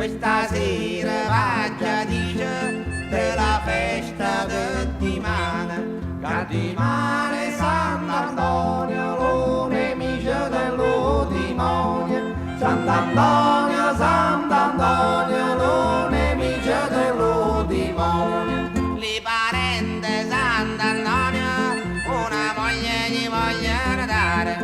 questa sera va già dice della festa di dimane, che dimane Sant'Antonio, lo nemico dello demonio. Sant'Antonio, Sant'Antonio, lo nemico dello demonio. Li parenti Sant'Antonio una moglie gli vogliono dare,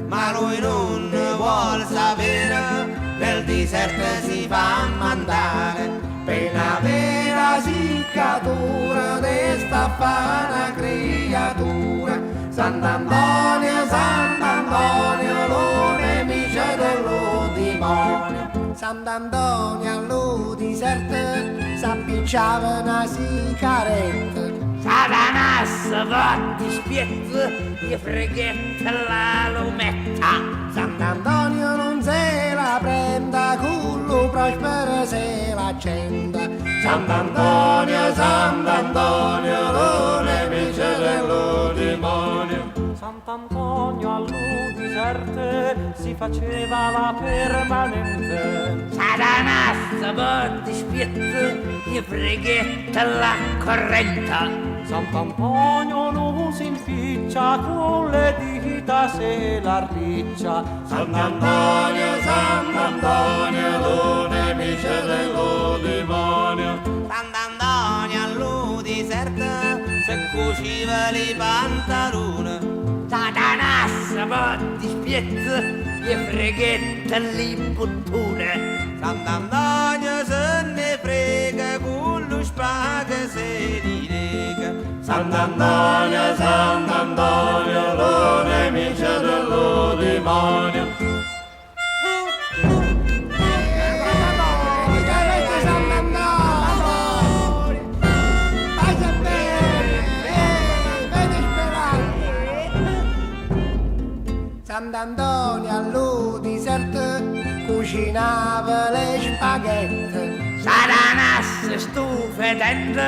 ma lui non vuol sapere, nel deserto si fa mandare. Pena vera siccatura di sta fana creatura. Sant'Antonio, Sant'Antonio, lo nemico dello demonio. Sant'Antonio allo deserto s'appicciava una sigaretta. Satanas va di spiezzo, gli freghetta la lumetta. Sant'Antonio non se la prenda, cullo prospero se l'accenda. Sant'Antonio, Sant'Antonio, lo nemico dello demonio. Sant'Antonio allo deserto si faceva la permanente. Satanas va di spiezzo, gli freghetta la corrente. Sant'Antonio non si impiccia, con le dita se la riccia. Sant'Antonio, Sant'Antonio, lo nemico dello demonio. Sant'Antonio allo deserto se cuciva le pantalone. Satanas va di spiezzo, gli freghetta le bottone. Sant'Antonio se ne frega, con lo spago se li lega. Sant'Antonio, Sant'Antonio, lo nemico dello demonio. Sant'Antonio allo deserto cucinava le spaghetti. Satanas sto vedendo,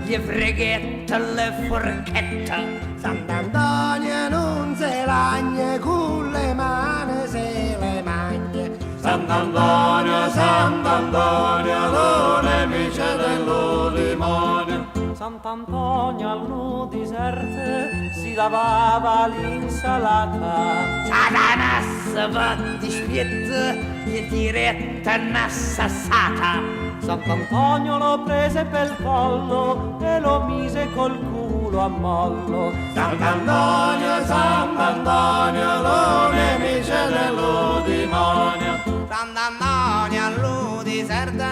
gli freghetta le forchette. Sant'Antonio non se lagna, con le mani se le magna. Sant'Antonio, Sant'Antonio, lo nemico dello demonio. Sant'Antonio allo deserto si lavava l'insalata. Satanas va di spiezzo, gli diretta una sassata. Sant'Antonio lo prese pel collo e lo mise col culo a mollo. Sant'Antonio, Sant'Antonio, lo nemico dello demonio. Sant'Antonio allo deserto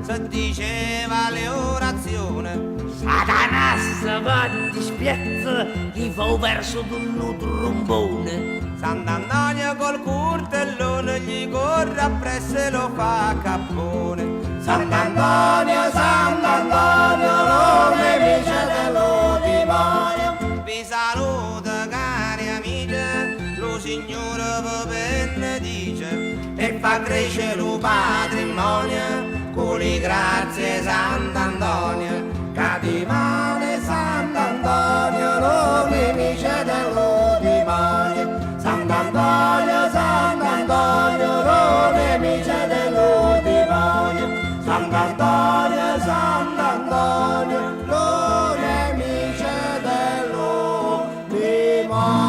se diceva le orazioni. Satanas va di spiezzo, gli fa verso d'un trombone. Sant'Antonio col curtellone gli corre appresso e lo fa cappone. Sant'Antonio, Sant'Antonio, lo nemico dello demonio. Vi saluta cari amici, lo Signore vi benedice e fa crescere lo patrimonio con le grazie Sant'Antonio. Cadimane Sant'Antonio, lo nemico dello demonio. Sant'Antonio, Sant'Antonio, lo nemico dello demonio. Sant'Antonio, Sant'Antonio, lo nemico dello demonio.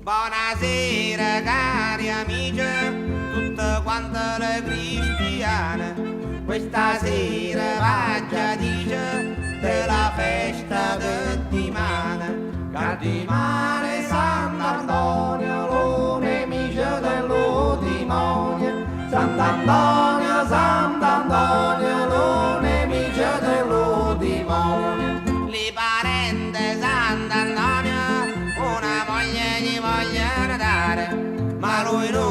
Buonasera cari amici, tutte quante le cristiane. Questa sera va già dice della festa di dimane, che dimane Sant'Antonio, lo nemico dello demonio. Sant'Antonio, Sant'Antonio, lo nemico dello demonio. Li parenti Sant'Antonio una moglie gli vogliono dare, ma lui non